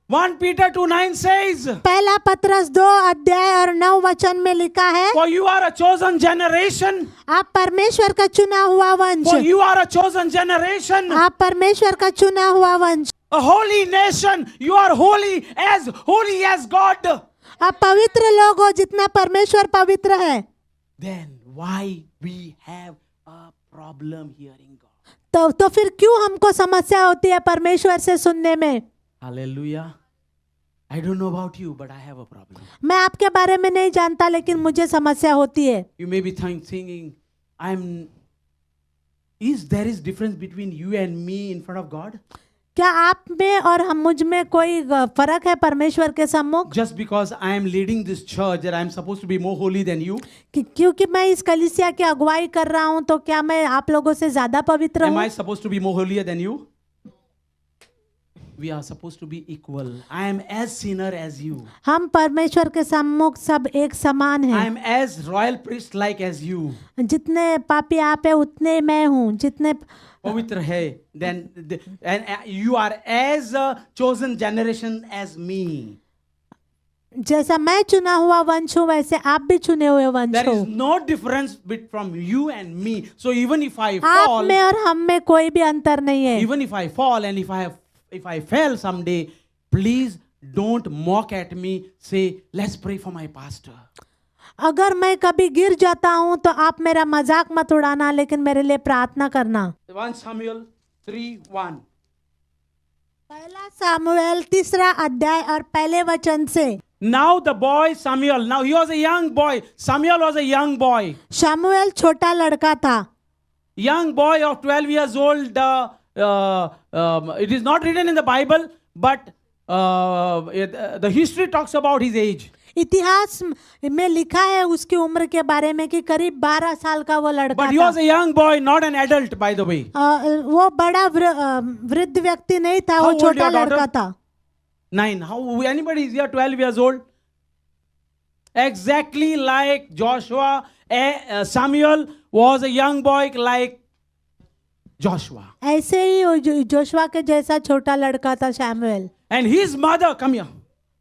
1 Peter 2:9 says, पहला पत्रस 2:9 में लिखा है, for you are a chosen generation. आप परमेश्वर का चुना हुआ वंश, For you are a chosen generation. आप परमेश्वर का चुना हुआ वंश, A holy nation. You are holy as God. आप पवित्र लोग हो जितना परमेश्वर पवित्र है। Then why we have a problem hearing God? तो फिर क्यों हमको समस्या होती है परमेश्वर से सुनने में? Hallelujah. I don't know about you, but I have a problem. मैं आपके बारे में नहीं जानता, लेकिन मुझे समस्या होती है। You may be thinking, there is difference between you and me in front of God? क्या आप में और हम मुझ में कोई फर्क है परमेश्वर के सम्मुख? Just because I am leading this church that I am supposed to be more holy than you? क्योंकि मैं इस कलीसिया की अगुवाई कर रहा हूं, तो क्या मैं आप लोगों से ज्यादा पवित्र Am हूं? I supposed to be more holier than you? We are supposed to be equal. I am as sinner as you. हम परमेश्वर के सम्मुख सब एक समान I हैं। am as royal priest like as you. जितने पापी आप है उतने मैं हूँ, जितने पवित्र है, and you are as a chosen generation as me. जैसा मैं चुना हुआ वंश हूँ, वैसे आप भी चुने हुए वंश There हो। is no difference from you and me. So even if I आप fall, में और हम में कोई भी अंतर नहीं है। even if I fall and if I fail someday, please don't mock at me. Say, let's pray for my pastor. अगर मैं कभी गिर जाता हूँ तो आप मेरा मजाक मत उड़ाना, लेकिन मेरे लिए प्रार्थना करना। 1 Samuel 3:1. पहला सामुएल 3:1 से। Now the boy Samuel, now he was a young boy. Samuel was a young boy. शमूएल छोटा लड़का था। Young boy of 12 years old. It is not written in the Bible, but the history talks about his age. इतिहास में लिखा है उसकी उम्र के बारे में कि करीब 12 साल का वो लड़का But he था। was a young boy, not an adult, by the way. वो बड़ा वृद्ध व्यक्ति नहीं था, How वो old छोटा your daughter? लड़का था। 9. How anybody is here 12 years old? Exactly like Joshua, Samuel was a young boy like Joshua. ऐसे ही जोशुआ के जैसा छोटा लड़का था शमूएल। And his mother, come here.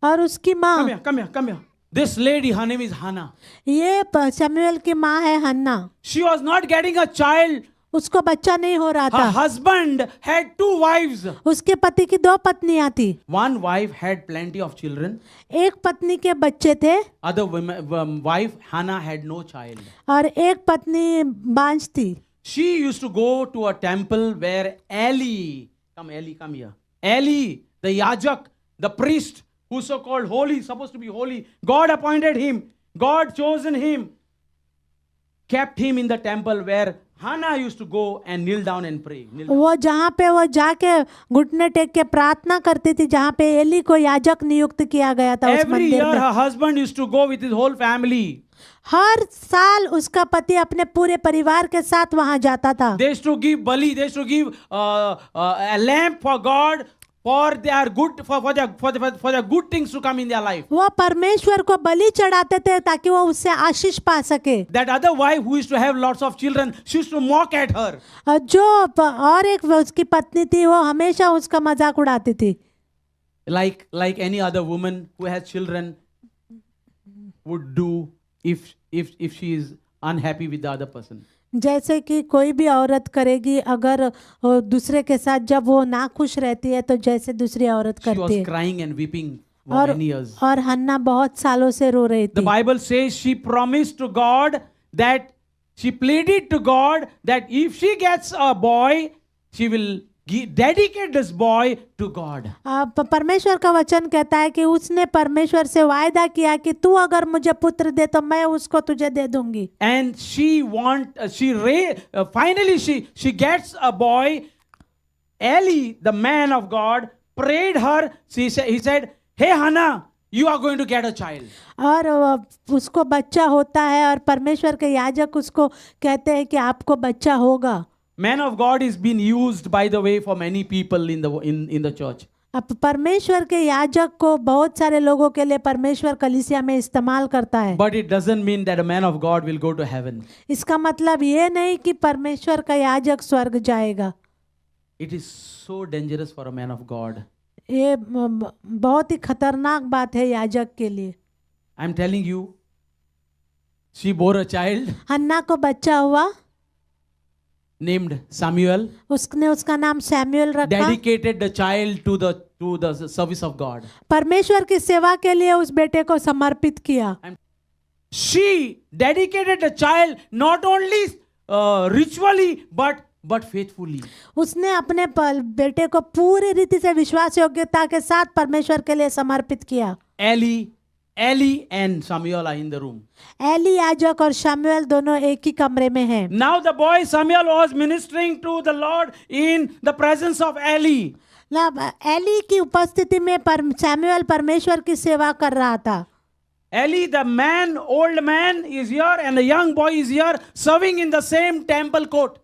और उसकी माँ, Come here. This lady, her name is Hannah. ये शमूएल की माँ है हन्ना। She was not getting a child. उसको बच्चा नहीं हो रहा Her था। husband had 2 wives. उसके पति की 2 पत्नियां थी। One wife had plenty of children. एक पत्नी के बच्चे थे Other wife, Hannah, had no child. और एक पत्नी बांझ थी। She used to go to a temple where Eli, come here. Eli, the Yajak, the priest, who's so called holy, supposed to be holy. God appointed him. God chosen him. Kept him in the temple where Hannah used to go and kneel down and pray. वो जहाँ पे वो जाके घुटने take के प्रार्थना करती थी, जहाँ पे एली को याजक नियुक्त किया गया था उस Every मंदिर year में। her husband used to go with his whole family. हर साल उसका पति अपने पूरे परिवार के साथ वहां जाता था। They used to give bali. They used to give a lamb for God, for their good, for their good things to come in their life. वो परमेश्वर को बलि चढ़ाते थे ताकि वो उससे आशीष पा सके। That other wife who used to have lots of children, she used to mock at her. और जो और एक उसकी पत्नी थी, वो हमेशा उसका मजाक उड़ाती थी। Like any other woman who has children would do if she is unhappy with the other person. जैसे कि कोई भी औरत करेगी अगर दूसरे के साथ जब वो ना खुश रहती है, तो जैसे दूसरी औरत She was करती है। crying and weeping for many years. और हन्ना बहुत सालों से रो रही The थी। Bible says she promised to God that she pleaded to God that if she gets a boy, she will dedicate this boy to God. परमेश्वर का वचन कहता है कि उसने परमेश्वर से वायदा किया कि तू अगर मुझे पुत्र दे तो मैं उसको तुझे दे दूंगी। And finally she gets a boy. Eli, the man of God, prayed her. He said, "Hey Hannah, you are going to get a child." और उसको बच्चा होता है और परमेश्वर के याजक उसको कहते हैं कि आपको बच्चा होगा। Man of God is being used, by the way, for many people in the church. अब परमेश्वर के याजक को बहुत सारे लोगों के लिए परमेश्वर कलीसिया में इस्तेमाल करता है। But it doesn't mean that a man of God will go to heaven. इसका मतलब ये नहीं कि परमेश्वर का याजक स्वर्ग जाएगा। It is so dangerous for a man of God. ये बहुत ही खतरनाक बात है याजक के लिए। I'm telling you, she bore a child हन्ना को बच्चा हुआ, named Samuel, उसने उसका नाम सैमुअल रखा। dedicated the child to the service of God. परमेश्वर की सेवा के लिए उस बेटे को समर्पित किया। She dedicated the child not only ritually but faithfully. उसने अपने बेटे को पूरी रीति से विश्वास योग्यता के साथ परमेश्वर के लिए समर्पित किया। Eli and Samuel are in the room. Eli याजक और शमूएल दोनों एक ही कमरे में हैं। Now the boy Samuel was ministering to the Lord in the presence of Eli. Eli की उपस्थिति में शमूएल परमेश्वर की सेवा कर रहा था। Eli, the man, old man is here and the young boy is here serving in the same temple court.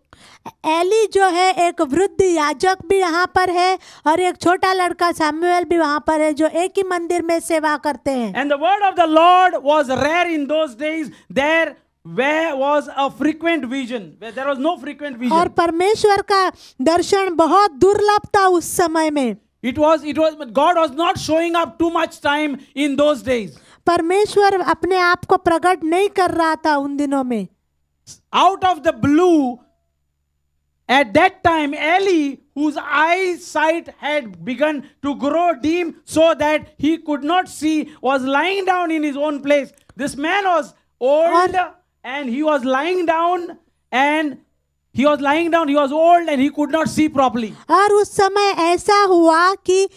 Eli जो है एक वृद्ध याजक भी यहाँ पर है और एक छोटा लड़का शमूएल भी वहाँ पर है जो एक ही मंदिर में सेवा करते हैं। And the word of the Lord was rare in those days. There was a frequent vision. Where there was no frequent vision. और परमेश्वर का दर्शन बहुत दुर्लभ था उस समय में। God was not showing up too much time in those days. परमेश्वर अपने आप को प्रकट नहीं कर रहा था उन दिनों में। Out of the blue, at that time, Eli, whose eyesight had begun to grow dim so that he could not see, was lying down in his own place. This man was old and he was lying down and he was old and he could not see properly. और उस समय ऐसा हुआ कि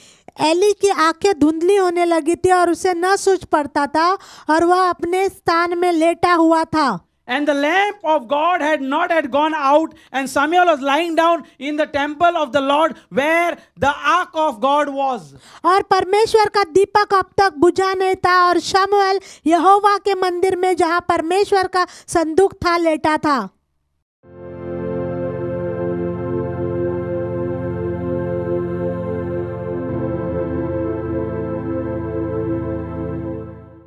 Eli की आंखें धुंधली होने लगी थी और उसे न सूझ पड़ता था और वह अपने स्थान में लेटा हुआ था। And the lamp of God had not gone out, and Samuel was lying down in the temple of the Lord where the ark of God was. और परमेश्वर का दीपक अब तक बुझा नहीं था और शमूएल यहोवा के मंदिर में जहाँ परमेश्वर का संदूक था लेटा था।